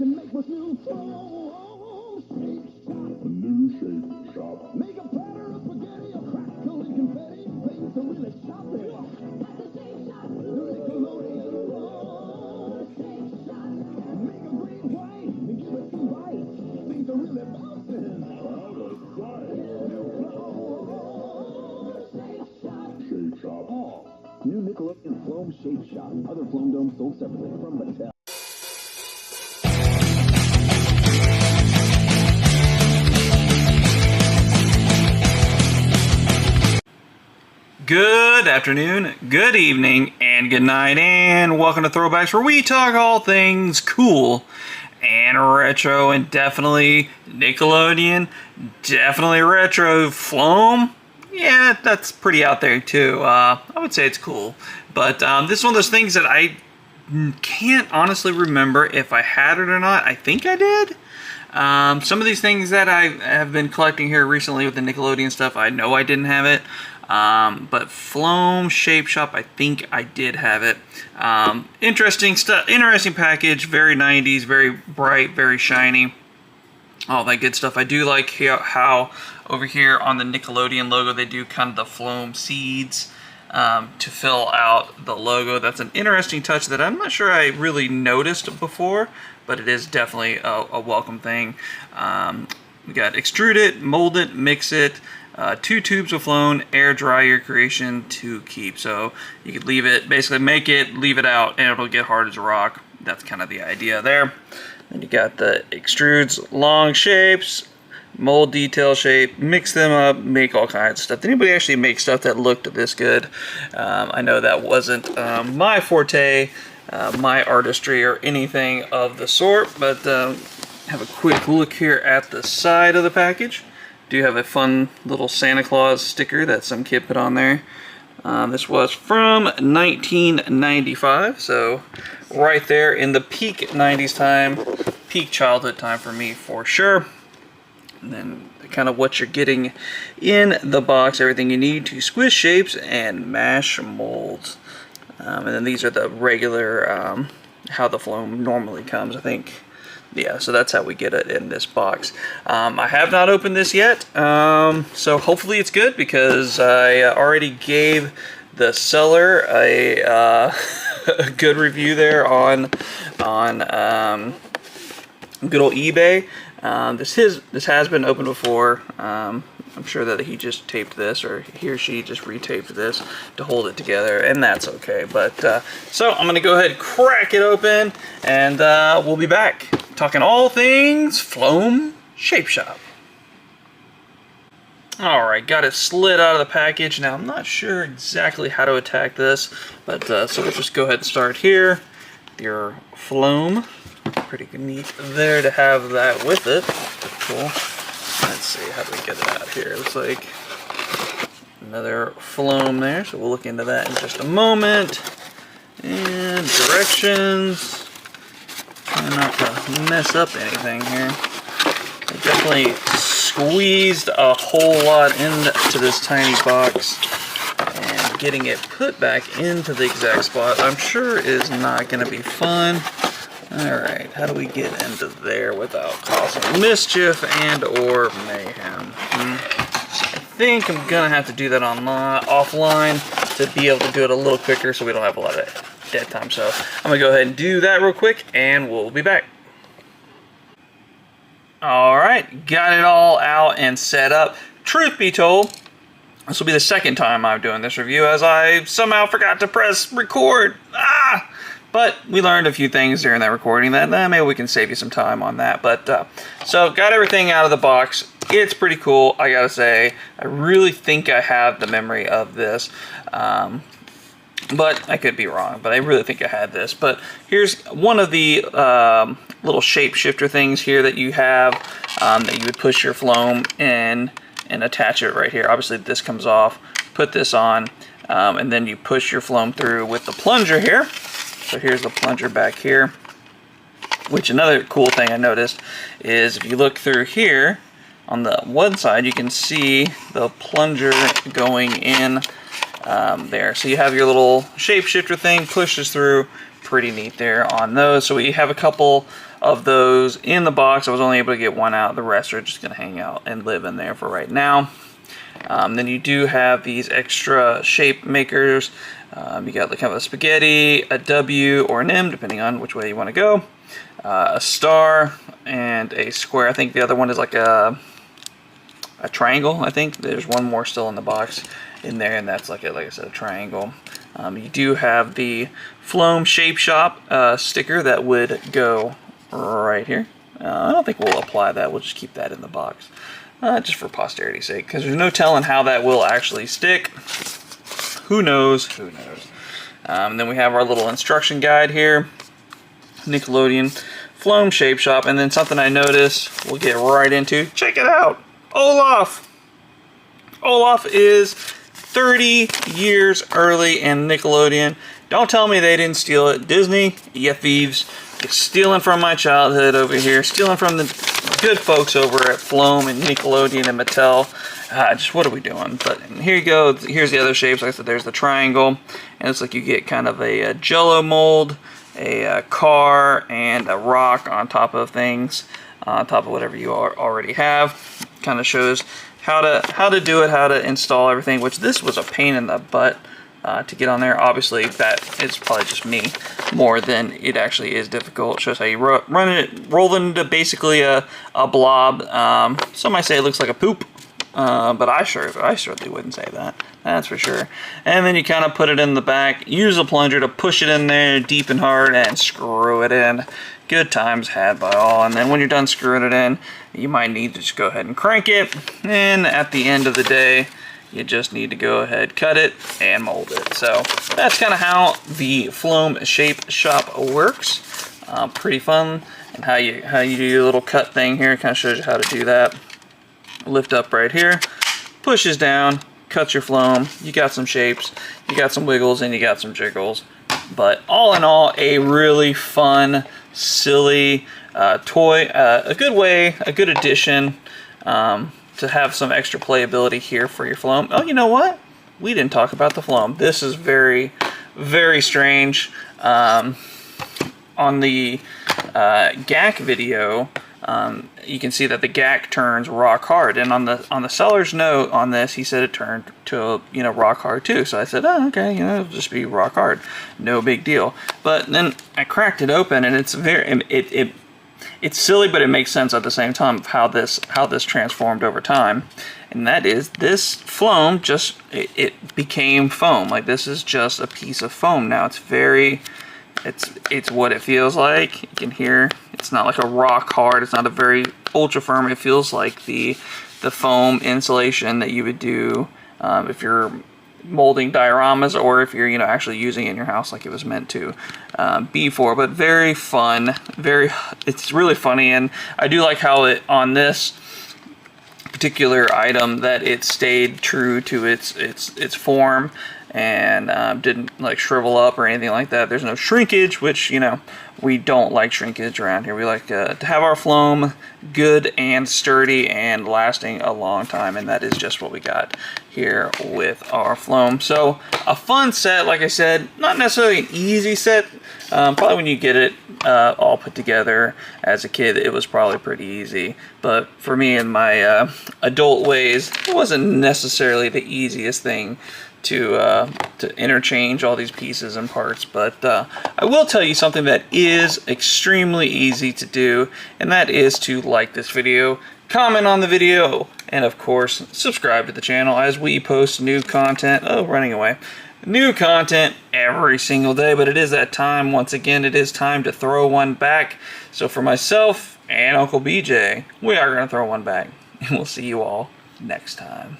can make with new Floam Shape Shop. A new shape shop. Make a platter of spaghetti or crackling confetti. Things are really chopping. At the Shape Shop. New Nickelodeon Floam Shape Shop. Make a green plate and give it some bite. Things are really bouncing. Out of sight. New Floam Shape Shop. Shape Shop. Oh. New Nickelodeon Floam Shape Shop. Other Floam domes sold separately from Mattel. Good afternoon, good evening, and good night, and welcome to Throwbacks, where we talk all things cool and retro, and definitely Nickelodeon, definitely retro. Floam, yeah, that's pretty out there too. I would say it's cool, but this is one of those things that I can't honestly remember if I had it or not. I think I did. Some of these things that I have been collecting here recently with the Nickelodeon stuff, I know I didn't have it. But Floam Shape Shop, I think I did have it. Interesting stuff, interesting package, very 90s, very bright, very shiny, all that good stuff. I do like how over here on the Nickelodeon logo, they do kind of the Floam seeds to fill out the logo. That's an interesting touch that I'm not sure I really noticed before, but it is definitely a welcome thing. We got extrude it, mold it, mix it. 2 tubes of Floam, air dry your creation to keep. So you could leave it, basically make it, leave it out, and it'll get hard as a rock. That's kind of the idea there. Then you got the extrudes, long shapes, mold detail shape, mix them up, make all kinds of stuff. Did anybody actually make stuff that looked this good? I know that wasn't my forte, my artistry, or anything of the sort, but have a quick look here at the side of the package. Do have a fun little Santa Claus sticker that some kid put on there. This was from 1995, so right there in the peak 90s time, peak childhood time for me for sure. And then kind of what you're getting in the box, everything you need to squish shapes and mash molds. And then these are the regular, how the Floam normally comes, I think. Yeah, so that's how we get it in this box. I have not opened this yet, so hopefully it's good, because I already gave the seller a, a good review there on good old eBay. This has been opened before. I'm sure that he just taped this, or he or she just retaped this to hold it together, and that's okay. But so I'm gonna go ahead and crack it open, and we'll be back talking all things Floam Shape Shop. Alright, got it slid out of the package. Now I'm not sure exactly how to attack this, but so we'll just go ahead and start here. Your Floam, pretty neat there to have that with it. Cool. Let's see, how do we get it out here? Looks like another Floam there, so we'll look into that in just a moment. And directions. Try not to mess up anything here. I definitely squeezed a whole lot into this tiny box, and getting it put back into the exact spot, I'm sure is not going to be fun. Alright, how do we get into there without causing mischief and or mayhem? So I think I'm going to have to do that offline to be able to do it a little quicker, so we don't have a lot of dead time. So I'm going to go ahead and do that real quick, and we'll be back. Alright, got it all out and set up. Truth be told, this will be the second time I'm doing this review, as I somehow forgot to press record. But we learned a few things during that recording that maybe we can save you some time on that. But so got everything out of the box. It's pretty cool, I gotta say. I really think I have the memory of this, but I could be wrong. But I really think I had this. But here's one of the little shape shifter things here that you have, that you would push your Floam in and attach it right here. Obviously this comes off. Put this on, and then you push your Floam through with the plunger here. So here's the plunger back here, which another cool thing I noticed is if you look through here on the one side, you can see the plunger going in there. So you have your little shape shifter thing, pushes through pretty neat there on those. So we have a couple of those in the box. I was only able to get one out. The rest are just going to hang out and live in there for right now. Then you do have these extra shape makers. You got like kind of a spaghetti, a W, or an M, depending on which way you want to go. A star and a square. I think the other one is like a triangle. I think there's one more still in the box in there, and that's like I said, a triangle. You do have the Floam Shape Shop sticker that would go right here. I don't think we'll apply that. We'll just keep that in the box, just for posterity's sake, because there's no telling how that will actually stick. Who knows? Who knows? Then we have our little instruction guide here. Nickelodeon Floam Shape Shop, and then something I noticed we'll get right into. Check it out, Olaf. Olaf is 30 years early in Nickelodeon. Don't tell me they didn't steal it. Disney, you thieves. You're stealing from my childhood over here. Stealing from the good folks over at Floam and Nickelodeon and Mattel. Just what are we doing? But here you go. Here's the other shapes. Like I said, there's the triangle. And it's like you get kind of a Jello mold, a car, and a rock on top of things. On top of whatever you already have. Kind of shows how to do it, how to install everything, which this was a pain in the butt to get on there. Obviously, that is probably just me more than it actually is difficult. It shows how you roll it into basically a blob. Some might say it looks like a poop, but I certainly wouldn't say that. That's for sure. And then you kind of put it in the back, use a plunger to push it in there deep and hard, and screw it in. Good times had by all. And then when you're done screwing it in, you might need to just go ahead and crank it. And at the end of the day, you just need to go ahead, cut it, and mold it. So that's kind of how the Floam Shape Shop works. Pretty fun. And how you do your little cut thing here. Kind of shows you how to do that. Lift up right here, pushes down, cuts your Floam. You got some shapes, you got some wiggles, and you got some jiggles. But all in all, a really fun, silly toy. A good addition to have some extra playability here for your Floam. Oh, you know what? We didn't talk about the Floam. This is very, very strange. On the GAC video, you can see that the GAC turns rock hard, and on the seller's note on this, he said it turned to rock hard too. So I said, oh, okay, it'll just be rock hard, no big deal. But then I cracked it open, and it's it's silly, but it makes sense at the same time of how this transformed over time. And that is, this Floam just it became foam. Like, this is just a piece of foam now. It's what it feels like. You can hear it's not like a rock hard. It's not a very ultra firm. It feels like the foam insulation that you would do if you're molding dioramas, or if you're actually using it in your house like it was meant to be for. But very fun. It's really funny, and I do like how it on this particular item that it stayed true to its form and didn't like shrivel up or anything like that. There's no shrinkage, which we don't like shrinkage around here. We like to have our Floam good and sturdy and lasting a long time, and that is just what we got here with our Floam. So a fun set, like I said, not necessarily an easy set. Probably when you get it all put together as a kid, it was probably pretty easy. But for me, in my adult ways, it wasn't necessarily the easiest thing to interchange all these pieces and parts. But I will tell you something that is extremely easy to do, and that is to like this video, comment on the video, and of course subscribe to the channel, as we post new content. Oh, running away. New content every single day. But it is that time. Once again, it is time to throw one back. So for myself and Uncle BJ, we are going to throw one back, and we'll see you all next time.